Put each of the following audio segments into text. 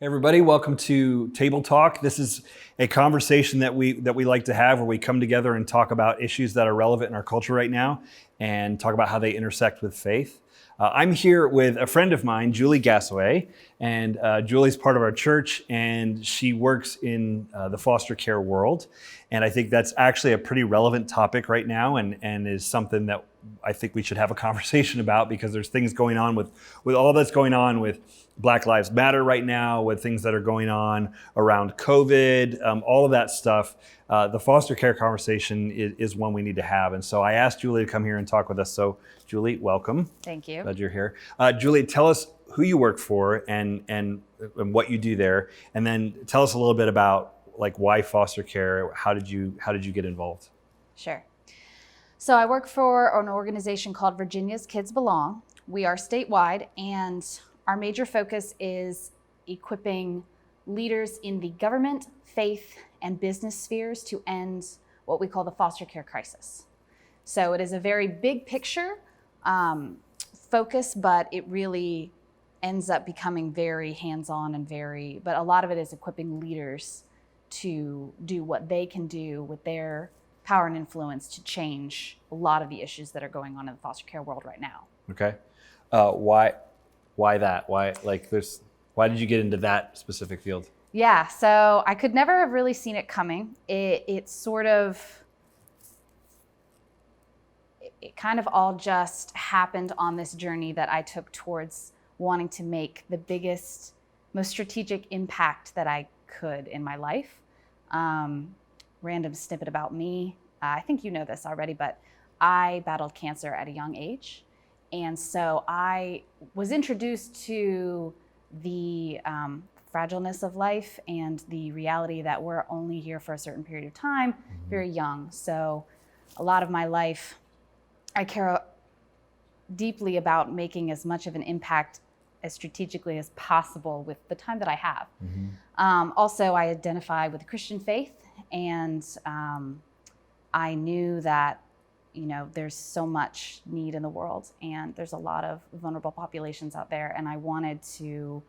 Hey everybody, welcome to Table Talk. This is a conversation that we like to have where we come together and talk about issues that are relevant in our culture right now and talk about how they intersect with faith. I'm here with a friend of mine, Julie Gassaway, and Julie's part of our church and she works in the foster care world. And I think that's actually a pretty relevant topic right now and is something that I think we should have a conversation about because there's things going on with all that's going on with Black Lives Matter right now, with things that are going on around COVID, all of that stuff. The foster care conversation is one we need to have. And so I asked Julie to come here and talk with us. So Julie, welcome. Thank you. Glad you're here. Julie, tell us who you work for and what you do there. And then tell us a little bit about like why foster care. How did you get involved? Sure. So I work for an organization called Virginia's Kids Belong. We are statewide, and our major focus is equipping leaders in the government, faith, and business spheres to end what we call the foster care crisis. So it is a very big picture focus, but it really ends up becoming very hands-on and but a lot of it is equipping leaders to do what they can do with their power and influence to change a lot of the issues that are going on in the foster care world right now. Okay. Why that? Why did you get into that specific field? Yeah, so I could never have really seen it coming. It kind of all just happened on this journey that I took towards wanting to make the biggest, most strategic impact that I could in my life. Random snippet about me. I think you know this already, but I battled cancer at a young age. And so I was introduced to the fragileness of life and the reality that we're only here for a certain period of time, very young. So a lot of my life, I care deeply about making as much of an impact as strategically as possible with the time that I have. Also, I identify with the Christian faith, and I knew that there's so much need in the world, and there's a lot of vulnerable populations out there, and I want to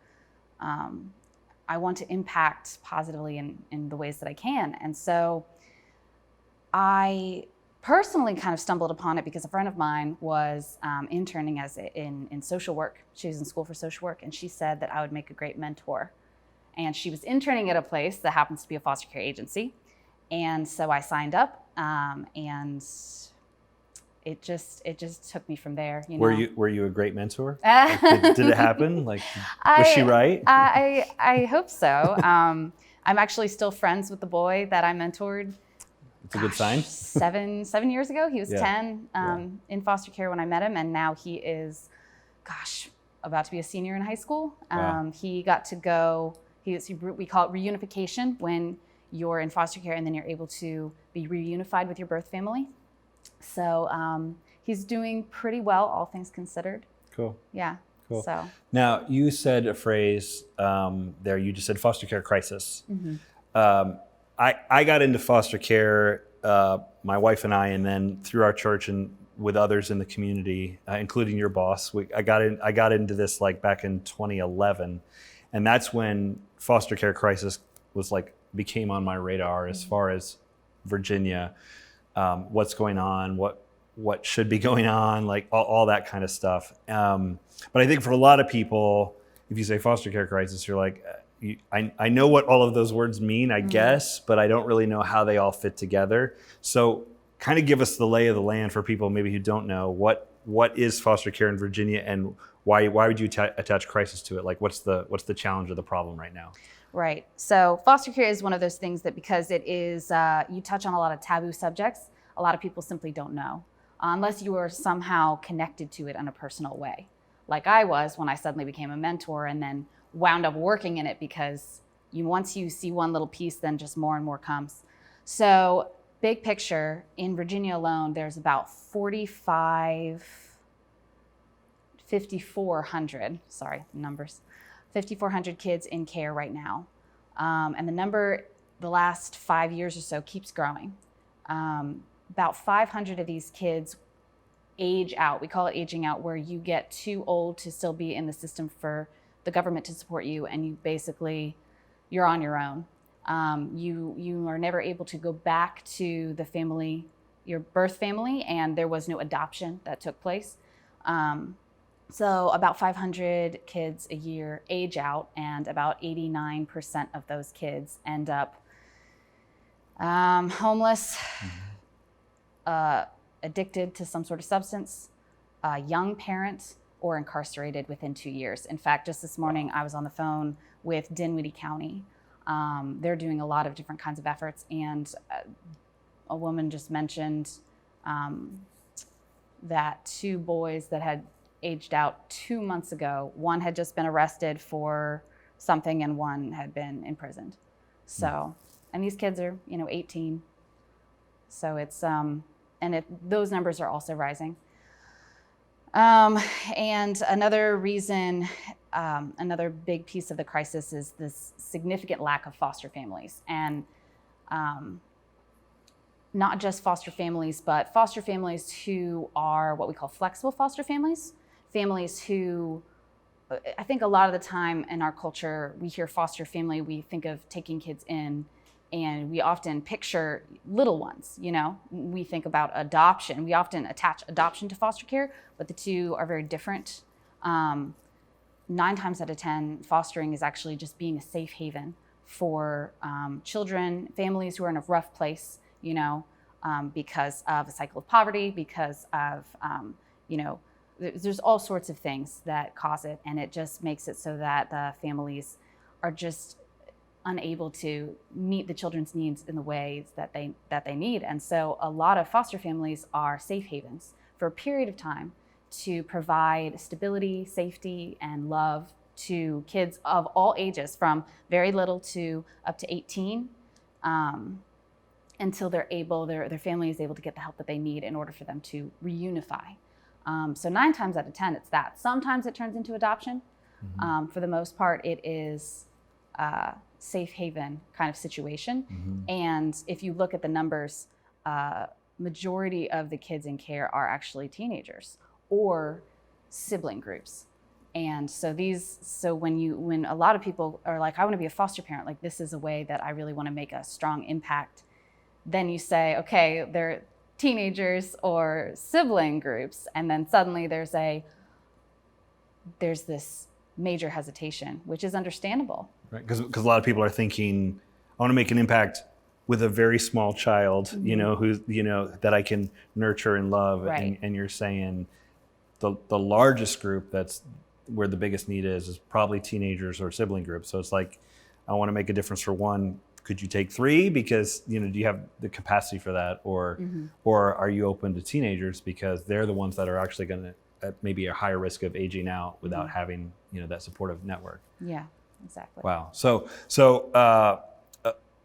impact positively in the ways that I can. And so I personally kind of stumbled upon it because a friend of mine was interning in social work. She was in school for social work, and she said that I would make a great mentor. And she was interning at a place that happens to be a foster care agency. And so I signed up, and it just took me from there. Were you a great mentor? Did it happen? Was she right? I hope so. I'm actually still friends with the boy that I mentored. It's a good sign. 7 years ago. He was 10 in foster care when I met him, and now he is, about to be a senior in high school. Wow. He got to go. We call it reunification, when you're in foster care and then you're able to be reunified with your birth family. So he's doing pretty well, all things considered. Cool. Yeah. Cool. So now you said a phrase there. You just said foster care crisis. I got into foster care, my wife and I, and then through our church and with others in the community, including your boss. I got into this back in 2011, and that's when foster care crisis became on my radar as far as Virginia, what's going on, what should be going on, all that kind of stuff. But I think for a lot of people, if you say foster care crisis, you're like, I know what all of those words mean, I guess, but I don't really know how they all fit together. So kind of give us the lay of the land for people maybe who don't know what is foster care in Virginia, and why would you attach crisis to it? What's the challenge or the problem right now? Right. So foster care is one of those things that, because it is, you touch on a lot of taboo subjects, a lot of people simply don't know, unless you are somehow connected to it in a personal way. Like I was when I suddenly became a mentor and then wound up working in it, because once you see one little piece, then just more and more comes. So big picture, in Virginia alone, there's about 5,400 kids in care right now. And the number, the last 5 years or so, keeps growing. About 500 of these kids age out. We call it aging out, where you get too old to still be in the system for the government to support you, and you're on your own. You are never able to go back to the family, your birth family, and there was no adoption that took place. So about 500 kids a year age out, and about 89% of those kids end up homeless, addicted to some sort of substance, young parents, or incarcerated within 2 years. In fact, just this morning, I was on the phone with Dinwiddie County. They're doing a lot of different kinds of efforts, and a woman just mentioned that 2 boys that had aged out 2 months ago, one had just been arrested for something and one had been imprisoned. So, and these kids are, 18. So it's, those numbers are also rising. And another reason, another big piece of the crisis is this significant lack of foster families. And not just foster families, but foster families who are what we call flexible foster families. Families who, I think a lot of the time in our culture, we hear foster family, we think of taking kids in, and we often picture little ones, We think about adoption. We often attach adoption to foster care, but the two are very different. 9 times out of 10, fostering is actually just being a safe haven for children, families who are in a rough place, because of a cycle of poverty, because of, there's all sorts of things that cause it, and it just makes it so that the families are just unable to meet the children's needs in the ways that they need. And so a lot of foster families are safe havens for a period of time to provide stability, safety, and love to kids of all ages, from very little to up to 18, until their family is able to get the help that they need in order for them to reunify. So 9 times out of 10, it's that. Sometimes it turns into adoption. For the most part, it is a safe haven kind of situation. And if you look at the numbers, majority of the kids in care are actually teenagers or sibling groups. And so when a lot of people are like, I want to be a foster parent, like this is a way that I really want to make a strong impact, then you say, okay, they're teenagers or sibling groups, and then suddenly there's this major hesitation, which is understandable. Right, because a lot of people are thinking, I want to make an impact with a very small child, who's, that I can nurture and love. Right. And you're saying the largest group that's where the biggest need is probably teenagers or sibling groups. So it's like, I want to make a difference for one. Could you take 3? Because, do you have the capacity for that? Or are you open to teenagers because they're the ones that are actually going to at maybe a higher risk of aging out without having, that supportive network? Yeah, exactly. Wow. So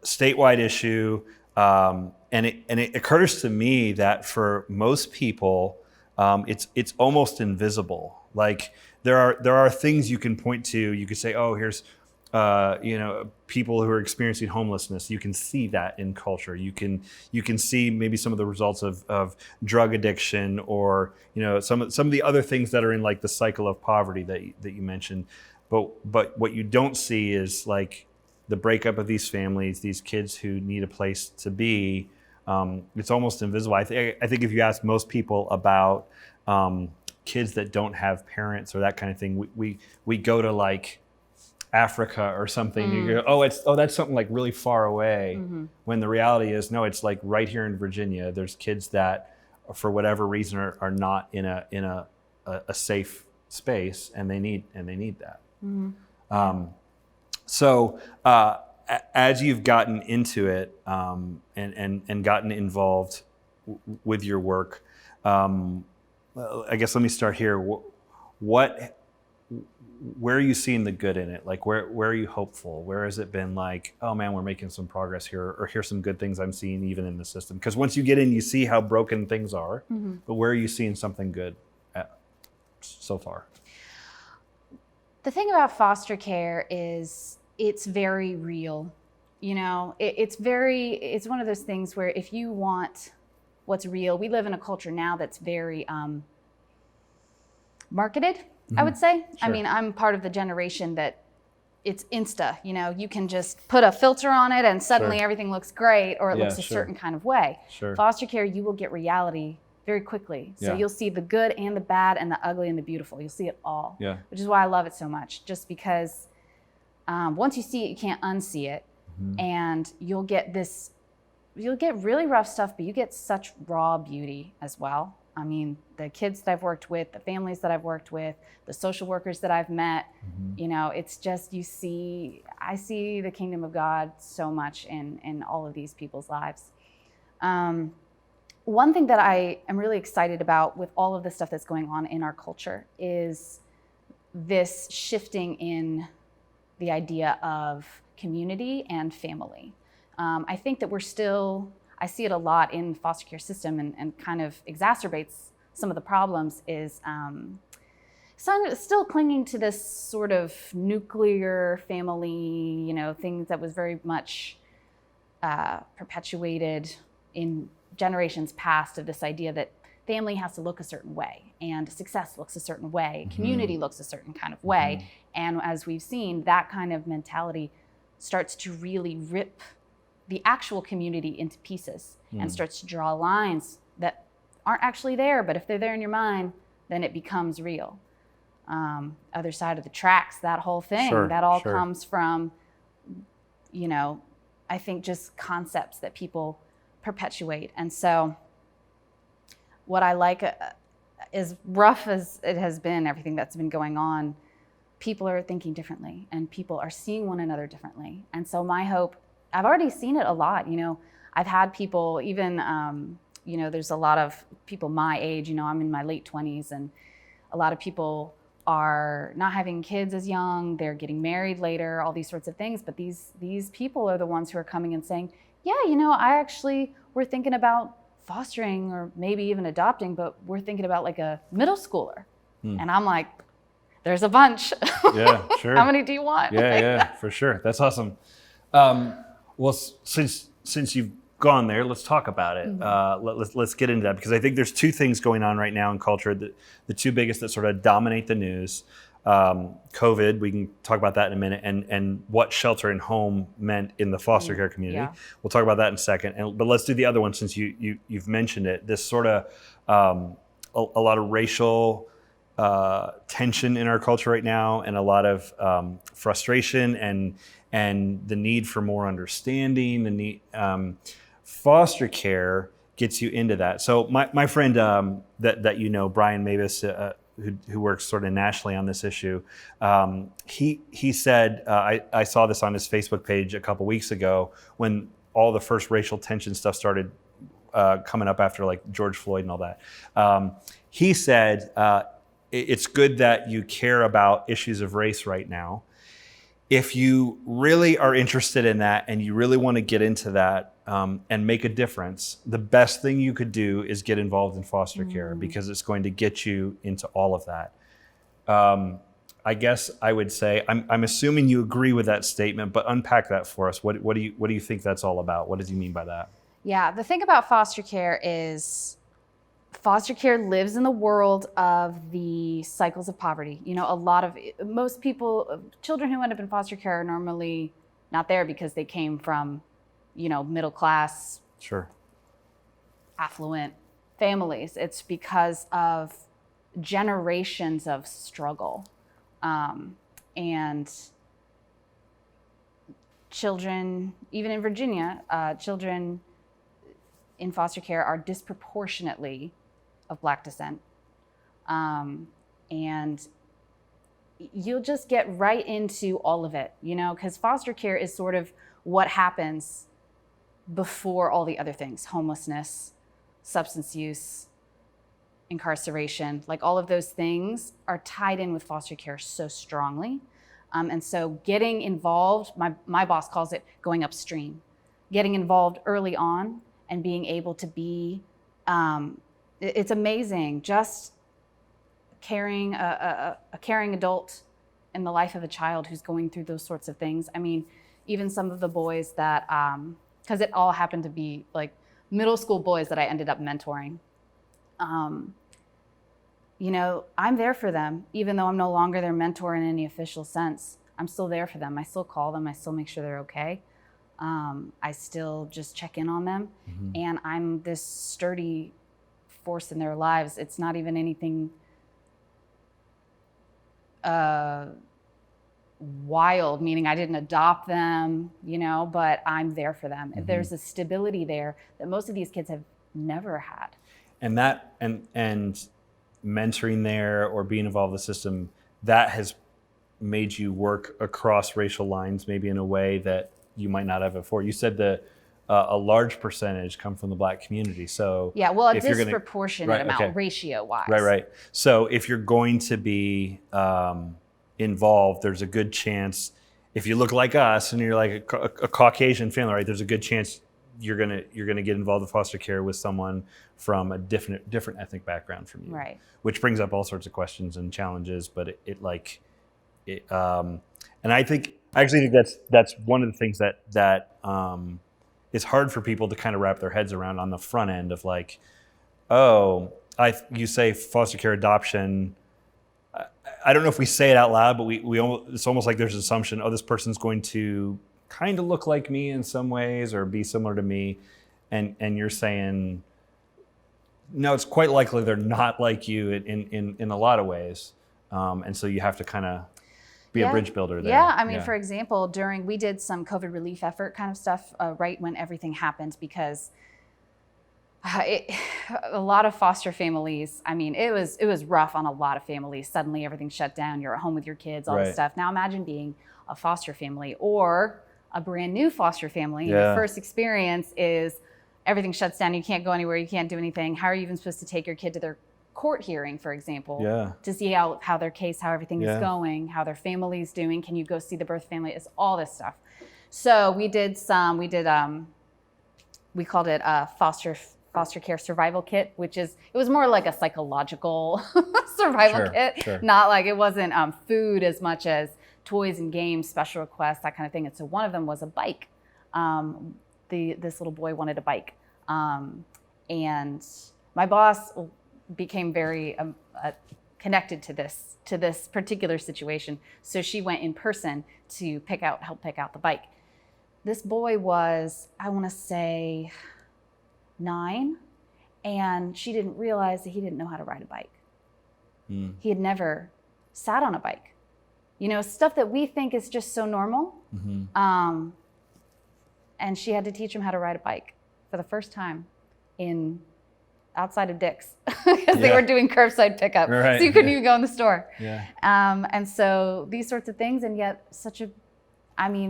statewide issue. And it occurs to me that for most people, it's almost invisible. Like there are things you can point to. You could say, oh, here's, people who are experiencing homelessness. You can see that in culture. You can see maybe some of the results of drug addiction, or some of the other things that are in like the cycle of poverty that you mentioned. But what you don't see is like the breakup of these families, these kids who need a place to be. It's almost invisible. I think if you ask most people about kids that don't have parents or that kind of thing, we go to like Africa or something. You go, that's something like really far away. When the reality is, no, it's like right here in Virginia. There's kids that, for whatever reason, are not in a safe space, and they need that. So as you've gotten into it and gotten involved with your work, I guess let me start here. Where are you seeing the good in it? Like where are you hopeful? Where has it been like, oh man, we're making some progress here, or here's some good things I'm seeing even in the system? Because once you get in, you see how broken things are. But where are you seeing something good so far? The thing about foster care is it's very real. It's one of those things where if you want what's real, we live in a culture now that's very marketed. I would say. Sure. I mean, I'm part of the generation that it's Insta, you can just put a filter on it and suddenly everything looks great, or it looks a certain kind of way. Sure. Foster care, you will get reality very quickly. So you'll see the good and the bad and the ugly and the beautiful. You'll see it all, which is why I love it so much, just because once you see it, you can't unsee it. And you'll get really rough stuff, but you get such raw beauty as well. I mean, the kids that I've worked with, the families that I've worked with, the social workers that I've met, it's just, I see the kingdom of God so much in all of these people's lives. One thing that I am really excited about with all of the stuff that's going on in our culture is this shifting in the idea of community and family. I think that I see it a lot in the foster care system, and kind of exacerbates some of the problems, is still clinging to this sort of nuclear family, things that was very much perpetuated in generations past, of this idea that family has to look a certain way, and success looks a certain way, community looks a certain kind of way. And as we've seen, that kind of mentality starts to really rip the actual community into pieces and starts to draw lines that aren't actually there, but if they're there in your mind, then it becomes real. Other side of the tracks, that whole thing, that all comes from, I think just concepts that people perpetuate. And so what I like, as rough as it has been, everything that's been going on, people are thinking differently and people are seeing one another differently. And so my hope, I've already seen it a lot. I've had people even, there's a lot of people my age, I'm in my late 20s, and a lot of people are not having kids as young, they're getting married later, all these sorts of things. But these people are the ones who are coming and saying, we're thinking about fostering or maybe even adopting, but we're thinking about like a middle schooler. And I'm like, there's a bunch. Yeah, sure. How many do you want? Yeah, for sure. That's awesome. Well, since you've gone there, let's talk about it. Let's get into that, because I think there's two things going on right now in culture. The two biggest that sort of dominate the news: COVID. We can talk about that in a minute, and what shelter and home meant in the foster care community. Yeah. We'll talk about that in a second. But let's do the other one, since you've mentioned it. This sort of a lot of racial tension in our culture right now, and a lot of frustration and the need for more understanding. The need foster care gets you into that. So my friend that Brian Mavis, who works sort of nationally on this issue, he said, I saw this on his Facebook page a couple weeks ago when all the first racial tension stuff started coming up after like George Floyd and all that. He said, it's good that you care about issues of race right now. If you really are interested in that and you really want to get into that and make a difference, the best thing you could do is get involved in foster care, because it's going to get you into all of that. I guess I would say, I'm assuming you agree with that statement, but unpack that for us. What do you think that's all about? What does he mean by that? Yeah, the thing about foster care is foster care lives in the world of the cycles of poverty. Most people, children who end up in foster care are normally not there because they came from, middle class, affluent families. It's because of generations of struggle. And children, even in Virginia, children in foster care are disproportionately of Black descent. And you'll just get right into all of it, because foster care is sort of what happens before all the other things: homelessness, substance use, incarceration. Like, all of those things are tied in with foster care so strongly. And so getting involved, my boss calls it going upstream, getting involved early on and being able to be, it's amazing, just carrying a caring adult in the life of a child who's going through those sorts of things. I mean, even some of the boys that, because it all happened to be like middle school boys that I ended up mentoring. I'm there for them, even though I'm no longer their mentor in any official sense. I'm still there for them. I still call them. I still make sure they're okay. I still just check in on them. And I'm this sturdy force in their lives. It's not even anything wild, meaning I didn't adopt them, but I'm there for them. There's a stability there that most of these kids have never had. And that, and mentoring there or being involved in the system, that has made you work across racial lines, maybe in a way that you might not have before. You said that a large percentage come from the Black community. So yeah, well, a disproportionate amount, ratio-wise. Right. So if you're going to be involved, there's a good chance, if you look like us and you're like a Caucasian family, right? There's a good chance you're gonna get involved in foster care with someone from a different ethnic background from you, right? Which brings up all sorts of questions and challenges. But and I actually think that's one of the things that is hard for people to kind of wrap their heads around on the front end of like, you say foster care adoption. I don't know if we say it out loud, but it's almost like there's an assumption, this person's going to kind of look like me in some ways or be similar to me. And you're saying, no, it's quite likely they're not like you in a lot of ways. And so you have to kind of be a bridge builder there. Yeah, I mean, for example, we did some COVID relief effort kind of stuff right when everything happened, because a lot of foster families, I mean, it was rough on a lot of families. Suddenly everything shut down. You're at home with your kids, all this stuff. Now imagine being a foster family or a brand new foster family. Yeah. Your first experience is everything shuts down. You can't go anywhere. You can't do anything. How are you even supposed to take your kid to their court hearing, for example, to see how their case, how everything is going, how their family's doing? Can you go see the birth family? It's all this stuff. So we called it a foster care survival kit, it was more like a psychological survival kit. Sure. Not like, it wasn't food as much as toys and games, special requests, that kind of thing. And so one of them was a bike. This little boy wanted a bike. And my boss became very connected to this particular situation. So she went in person to help pick out the bike. This boy was, I want to say, 9, and she didn't realize that he didn't know how to ride a bike. He had never sat on a bike. Stuff that we think is just so normal. And she had to teach him how to ride a bike for the first time outside of Dick's, because they were doing curbside pickup. Right. So you couldn't even go in the store. Yeah. And so these sorts of things, and yet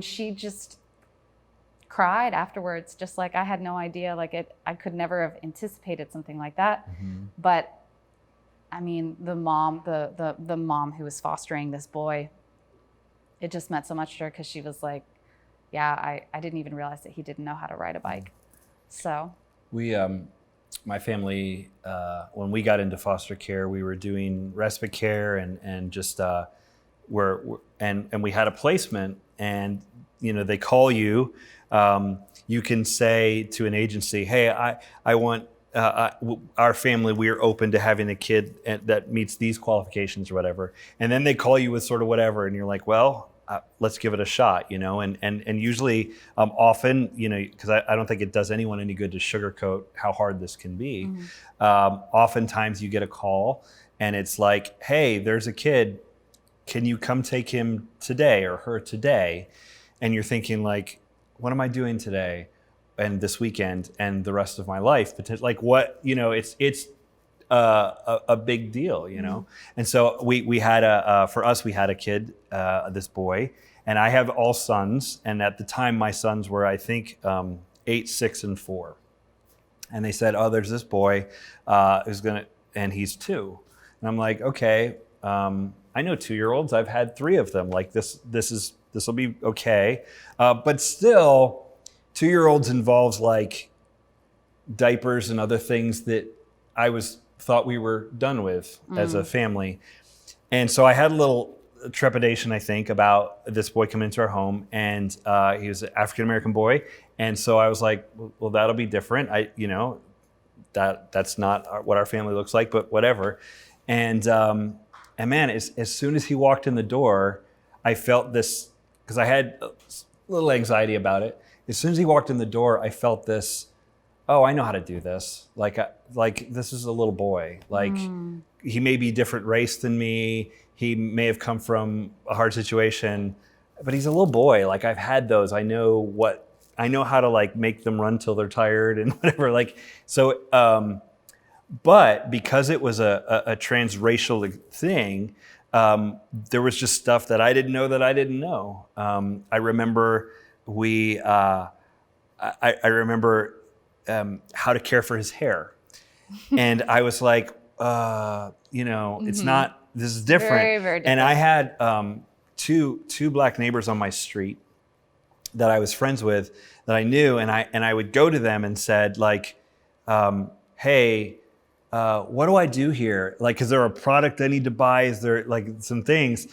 she just cried afterwards, just like, I had no idea, I could never have anticipated something like that. But I mean, the mom who was fostering this boy, it just meant so much to her, because she was like, I didn't even realize that he didn't know how to ride a bike. So we, my family, when we got into foster care, we were doing respite care and just and we had a placement, and they call you. You can say to an agency, hey, I want our family, we're open to having a kid that meets these qualifications or whatever. And then they call you with sort of whatever, and you're like, well, let's give it a shot, and usually, often, because I don't think it does anyone any good to sugarcoat how hard this can be. Oftentimes you get a call and it's like, hey, there's a kid, can you come take him today or her today? And you're thinking like, what am I doing today and this weekend and the rest of my life? Like what, it's a big deal, And so we had for us, we had a kid, this boy, and I have all sons. And at the time my sons were, I think, 8, 6, and 4. And they said, there's this boy and he's 2. And I'm like, okay, I know 2-year-olds. I've had 3 of them. Like this will be okay. But still, 2-year-olds involves like diapers and other things that I thought we were done with as a family. And so I had a little trepidation, I think, about this boy coming into our home, and he was an African-American boy. And so I was like, well, that'll be different. That's not what our family looks like, but whatever. And man, as soon as he walked in the door, I felt this, because I had a little anxiety about it. As soon as he walked in the door, I felt this, oh, I know how to do this. Like this is a little boy. Like he may be different race than me. He may have come from a hard situation, but he's a little boy. Like I've had those. I know how to like make them run till they're tired and whatever. Like, so, but because it was a transracial thing, there was just stuff that I didn't know. I remember I remember how to care for his hair. And I was like, it's not, this is different. Very, very different. And I had two black neighbors on my street that I was friends with that I knew. And I would go to them and said like, hey, what do I do here? Like, is there a product I need to buy? Is there like some things?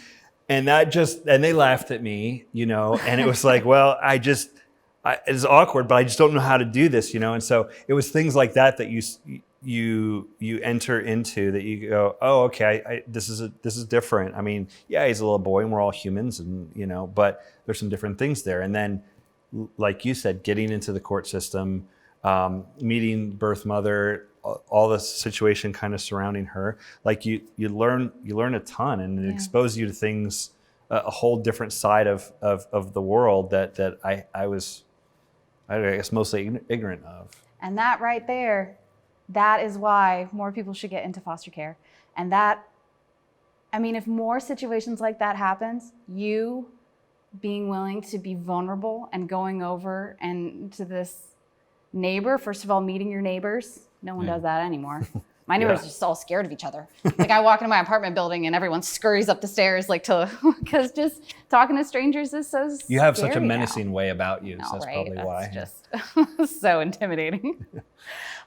And they laughed at me, and it was like, well, it's awkward, but I just don't know how to do this, And so it was things like that you enter into, that you go, oh, okay, this is different. I mean, yeah, he's a little boy and we're all humans, and but there's some different things there. And then, like you said, getting into the court system, meeting birth mother, all the situation kind of surrounding her, like you learn a ton, and it exposes you to things, a whole different side of the world that I was, I guess, mostly ignorant of. And that right there, that is why more people should get into foster care. And that, I mean, if more situations like that happens, you being willing to be vulnerable and going over and to this neighbor, first of all, meeting your neighbors. No one does that anymore. My neighbors are just all scared of each other. Like I walk into my apartment building and everyone scurries up the stairs because just talking to strangers is so scary. You have such a menacing way about you, so that's probably why. That's just so intimidating.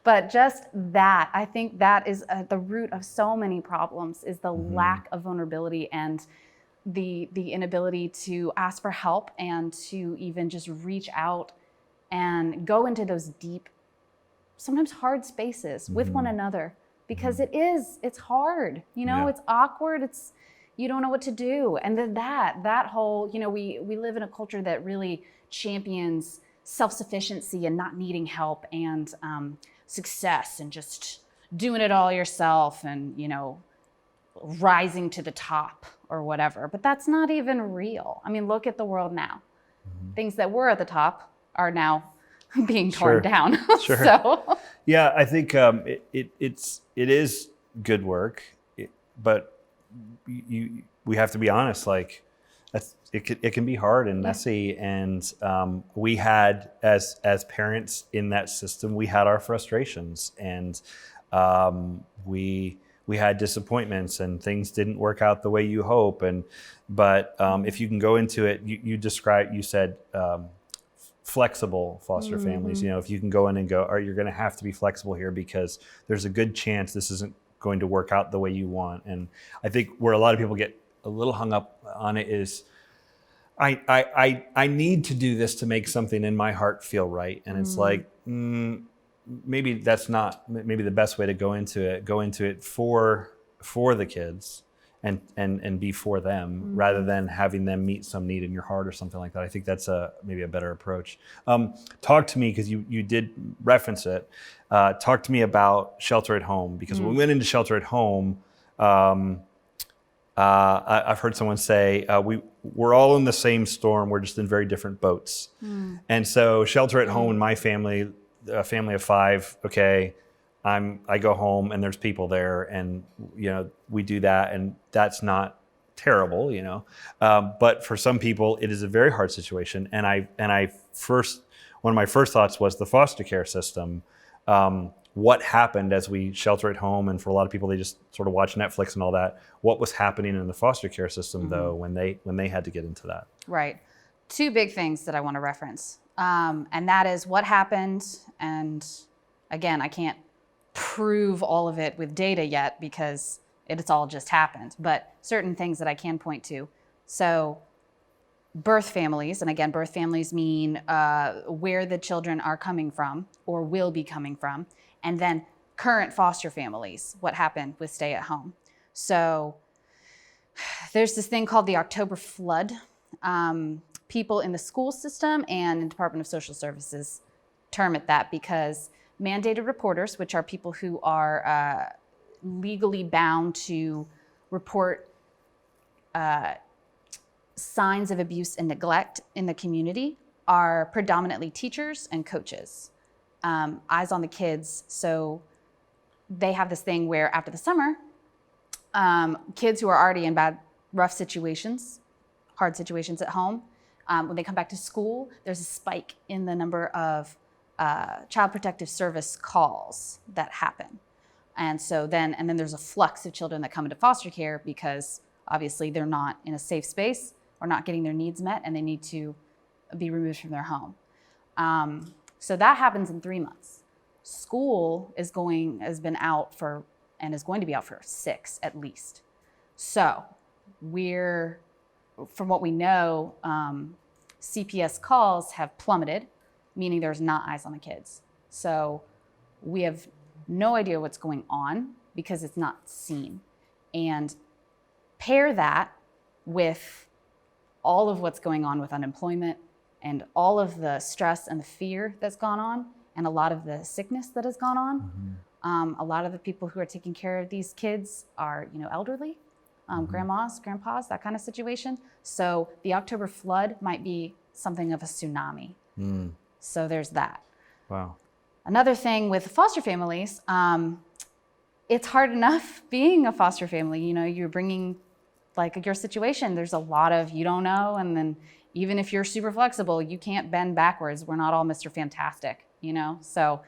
But just that, I think that is the root of so many problems, is the lack of vulnerability and the inability to ask for help and to even just reach out and go into those deep, sometimes hard spaces with one another, because it's hard, it's awkward, you don't know what to do. And then that whole, we live in a culture that really champions self-sufficiency and not needing help, and success and just doing it all yourself, and, rising to the top or whatever. But that's not even real. I mean, look at the world now. Things that were at the top are now being torn down. Sure. So. Yeah, I think it is good work, but we have to be honest. Like, it can be hard and messy, and we had, as parents in that system, we had our frustrations, and we had disappointments, and things didn't work out the way you hope. But if you can go into it, you said flexible foster families. If you can go in and go, you're going to have to be flexible here, because there's a good chance this isn't going to work out the way you want. And I think where a lot of people get a little hung up on it is, I need to do this to make something in my heart feel right. And it's like, maybe that's not maybe the best way to go into it. Go into it for the kids and be for them, rather than having them meet some need in your heart or something like that. I think that's maybe a better approach. Talk to me, because you did reference it. Talk to me about shelter at home, because when we went into shelter at home, I've heard someone say, we're all in the same storm, we're just in very different boats. And so shelter at home in my family, a family of 5, okay, I go home and there's people there, and we do that, and that's not terrible, but for some people it is a very hard situation. And one of my first thoughts was the foster care system. What happened as we shelter at home, and for a lot of people, they just sort of watch Netflix and all that. What was happening in the foster care system though, when they had to get into that? Right. 2 big things that I want to reference, and that is what happened. And again, I can't prove all of it with data yet, because it's all just happened, but certain things that I can point to. So birth families, and again, birth families mean where the children are coming from or will be coming from. And then current foster families, what happened with stay at home. So there's this thing called the October flood. People in the school system and in Department of Social Services term it that because mandated reporters, which are people who are legally bound to report signs of abuse and neglect in the community, are predominantly teachers and coaches, eyes on the kids. So they have this thing where after the summer, kids who are already in rough situations, hard situations at home, when they come back to school, there's a spike in the number of Child Protective Service calls that happen. And then there's a flux of children that come into foster care because obviously they're not in a safe space or not getting their needs met and they need to be removed from their home. So that happens in 3 months. School has been out for, and is going to be out for 6 at least. So from what we know, CPS calls have plummeted, meaning there's not eyes on the kids. So we have no idea what's going on because it's not seen. And pair that with all of what's going on with unemployment and all of the stress and the fear that's gone on and a lot of the sickness that has gone on. A lot of the people who are taking care of these kids are, elderly, grandmas, grandpas, that kind of situation. So the October flood might be something of a tsunami. So there's that. Wow. Another thing with foster families, it's hard enough being a foster family. You're bringing, like your situation, there's a lot of you don't know. And then even if you're super flexible, you can't bend backwards. We're not all Mr. Fantastic, So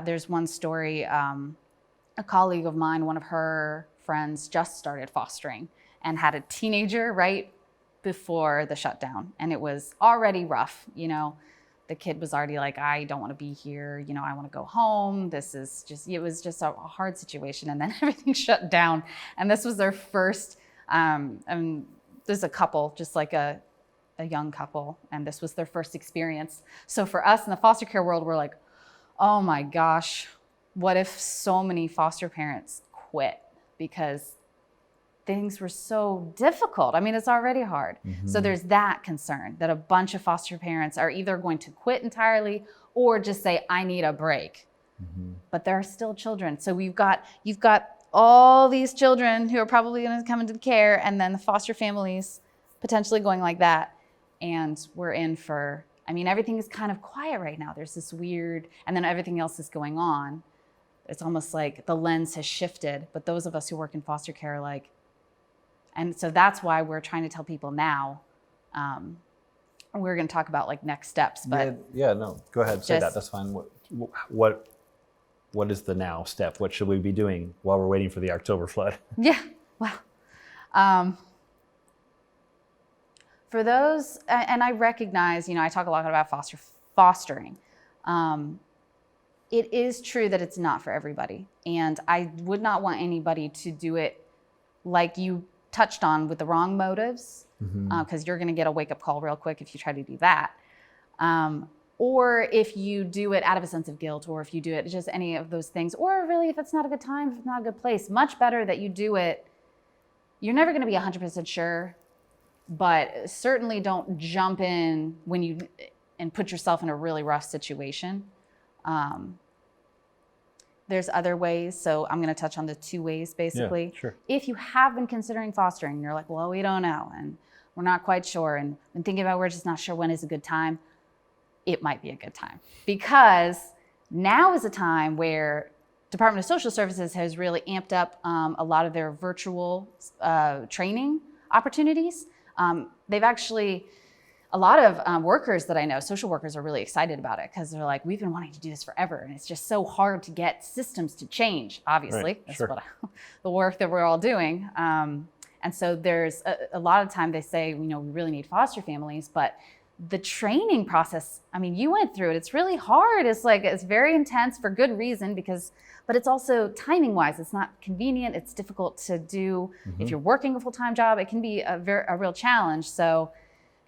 there's one story, a colleague of mine, one of her friends just started fostering and had a teenager right before the shutdown. And it was already rough, The kid was already like, I don't want to be here. I want to go home. It was just a hard situation. And then everything shut down. And this was their first, there's a couple, just like a young couple. And this was their first experience. So for us in the foster care world, we're like, oh my gosh, what if so many foster parents quit because things were so difficult? I mean, it's already hard. So there's that concern that a bunch of foster parents are either going to quit entirely or just say, I need a break. But there are still children. So you've got all these children who are probably going to come into care, and then the foster families potentially going like that. And we're in for, everything is kind of quiet right now. There's this weird, and then everything else is going on. It's almost like the lens has shifted. But those of us who work in foster care are like, and so that's why we're trying to tell people now. We're going to talk about like next steps, but no, go ahead, say that. That's fine. What is the now step? What should we be doing while we're waiting for the October flood? Yeah, well, for those, and I recognize, I talk a lot about fostering. It is true that it's not for everybody, and I would not want anybody to do it like you touched on with the wrong motives, because you're going to get a wake-up call real quick if you try to do that. Or if you do it out of a sense of guilt, or if you do it just any of those things, or really if it's not a good time, if it's not a good place, much better that you do it. You're never going to be 100% sure, but certainly don't jump in and put yourself in a really rough situation. There's other ways. So I'm going to touch on the 2 ways, basically. Yeah, sure. If you have been considering fostering, and you're like, well, we don't know, and we're not quite sure, and been thinking about, we're just not sure when is a good time, it might be a good time. Because now is a time where Department of Social Services has really amped up a lot of their virtual training opportunities. They've actually, a lot of workers that I know, social workers, are really excited about it because they're like, we've been wanting to do this forever, and it's just so hard to get systems to change, obviously. Right, that's sure. what the work that we're all doing. And so there's a lot of time they say, we really need foster families, but the training process, you went through it. It's really hard. It's very intense for good reason but it's also timing wise, it's not convenient. It's difficult to do. If you're working a full-time job, it can be a real challenge. So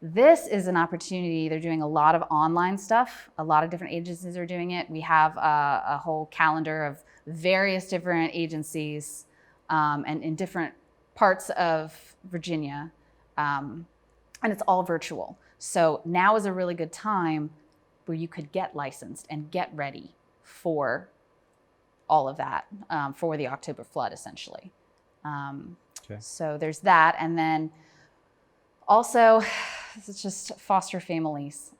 this is an opportunity. They're doing a lot of online stuff. A lot of different agencies are doing it. We have a whole calendar of various different agencies and in different parts of Virginia, and it's all virtual. So now is a really good time where you could get licensed and get ready for all of that, for the October flood, essentially. So there's that. And then also, it's just foster families.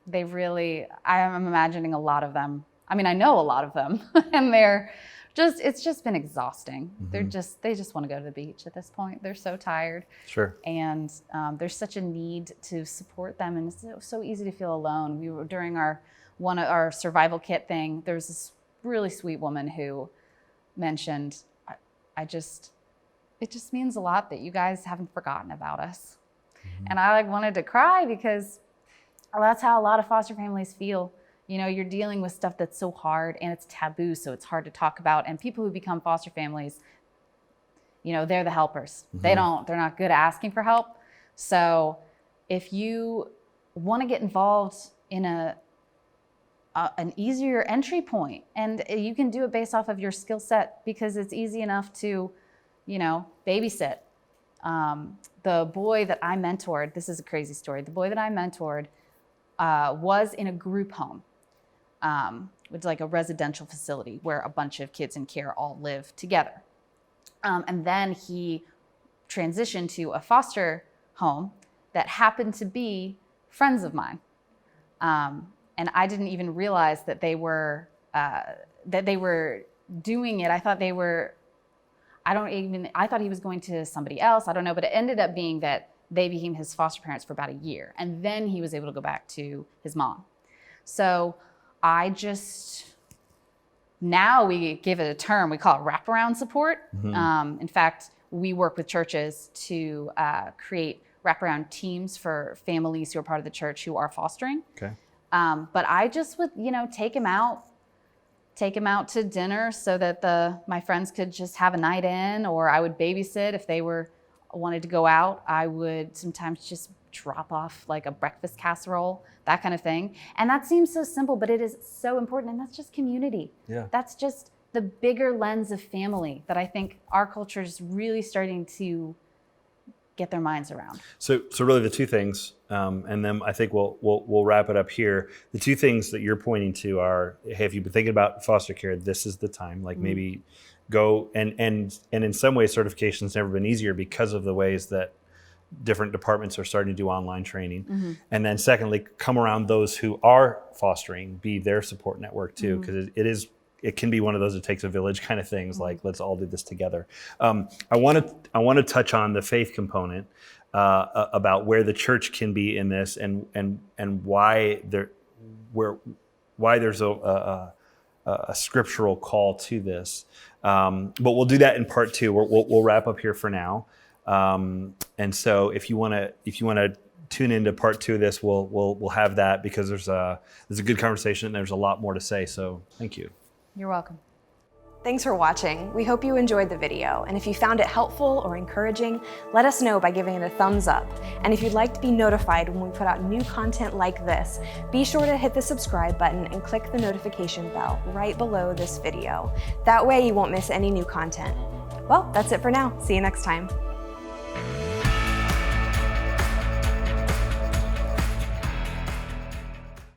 They really, I'm imagining a lot of them. I mean, I know a lot of them, and it's just been exhausting. Mm-hmm. They just want to go to the beach at this point. They're so tired. Sure. And there's such a need to support them, and it's so easy to feel alone. We were during our survival kit thing. There was this really sweet woman who mentioned, it just means a lot that you guys haven't forgotten about us. Mm-hmm. And I wanted to cry because that's how a lot of foster families feel. You're dealing with stuff that's so hard and it's taboo, so it's hard to talk about. And people who become foster families, they're the helpers. Mm-hmm. They're not good at asking for help. So if you want to get involved in an easier entry point, and you can do it based off of your skill set, because it's easy enough to, babysit. The boy that I mentored, this is a crazy story. The boy that I mentored was in a group home, which is like a residential facility where a bunch of kids in care all live together. And then he transitioned to a foster home that happened to be friends of mine. And I didn't even realize that they were doing it. I thought he was going to somebody else. I don't know, but it ended up being that they became his foster parents for about a year. And then he was able to go back to his mom. So now we give it a term, we call it wraparound support. Mm-hmm. In fact, we work with churches to create wraparound teams for families who are part of the church who are fostering. Okay. But I just would, take him out to dinner so that my friends could just have a night in, or I would babysit if they wanted to go out. I would sometimes just drop off like a breakfast casserole, that kind of thing. And that seems so simple, but it is so important. And that's just community. Yeah. That's just the bigger lens of family that I think our culture is really starting to get their minds around. So really the two things, and then I think we'll wrap it up here. The two things that you're pointing to are, hey, if you've been thinking about foster care, this is the time. Like, mm-hmm. maybe go and in some ways certification's never been easier because of the ways that different departments are starting to do online training. Mm-hmm. And then secondly, come around those who are fostering, be their support network too, because mm-hmm. it can be one of those it takes a village kind of things. Mm-hmm. Like, let's all do this together. I want to touch on the faith component about where the church can be in this, and why there's a scriptural call to this. But we'll do that in part two. We'll wrap up here for now. And so if you want to tune into part two of this, we'll have that, because there's a good conversation and there's a lot more to say. So thank you. You're welcome. Thanks for watching. We hope you enjoyed the video, and if you found it helpful or encouraging, let us know by giving it a thumbs up. And if you'd like to be notified when we put out new content like this, be sure to hit the subscribe button and click the notification bell right below this video. That way you won't miss any new content. Well, that's it for now. See you next time.